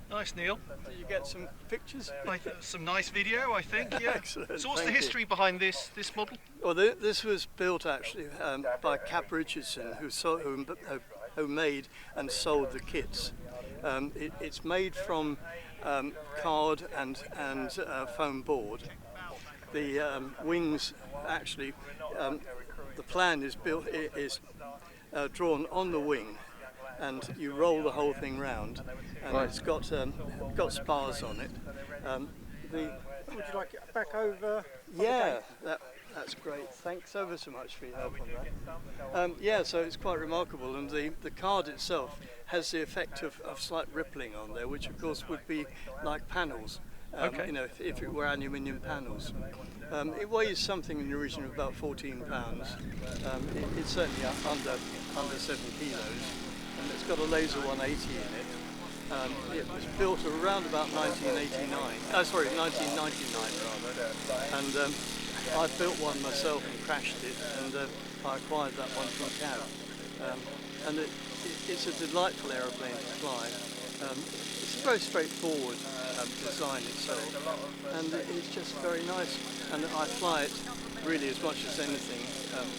Nice, Neil. Did you get some pictures? Some nice video, I think. Yeah. Excellent. So, what's the history behind this model? Well, this was built actually by Cap Richardson, who made and sold the kits. It's made from card and foam board. The wings actually, the plan is drawn on the wing, and you roll the whole thing round, and it's got spars on it. Would you like it back over? Yeah, That's great. Thanks ever so much for your help on that. Yeah, so it's quite remarkable, and the card itself has the effect of slight rippling on there, which of course would be like panels. Okay. You know, if it were aluminium panels. It weighs something in the region of about 14 pounds. It's certainly under 7 kilos, and it's got a laser 180 in it. It was built around about 1989. Sorry, 1999 rather. And I built one myself and crashed it, and I acquired that one from Cab. And it's a delightful aeroplane to fly. It's a very straightforward design itself, and it's just very nice. And I fly it really as much as anything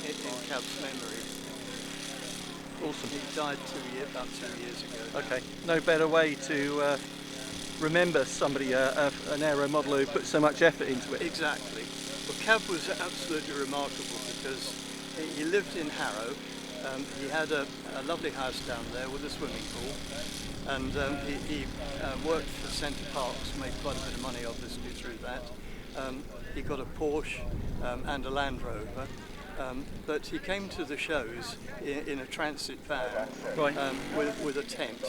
in Cab's memory. Awesome. He died about 2 years ago. Okay, no better way to remember somebody, an aero modeler who put so much effort into it. Exactly. Well, Cab was absolutely remarkable because he lived in Harrow. He had a lovely house down there with a swimming pool, and he worked for Centre Parks, made quite a bit of money obviously through that. He got a Porsche and a Land Rover, but he came to the shows in a transit van, Right. with a tent,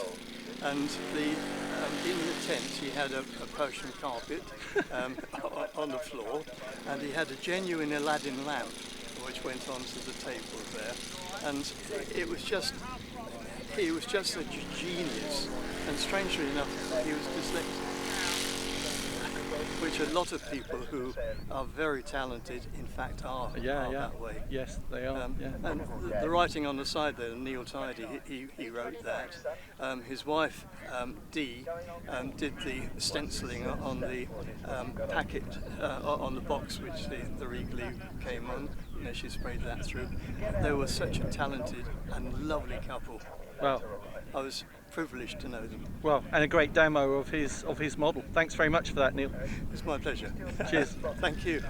and in the tent he had a Persian carpet on the floor, and he had a genuine Aladdin lamp which went onto the table there, and he was just a genius, and strangely enough he was dyslexic, which a lot of people who are very talented in fact are that way. Yes, they are. And the writing on the side there, Neil Tidey, he wrote that. His wife, Dee, did the stenciling on the packet, on the box which the Regal Eagle came on. You know, she sprayed that through. They were such a talented and lovely couple. Wow. I was privileged to know them. Well, and a great demo of his model. Thanks very much for that, Neil. It's my pleasure. Cheers. Thank you.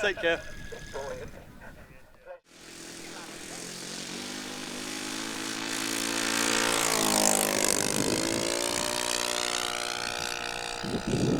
Take care. Yeah.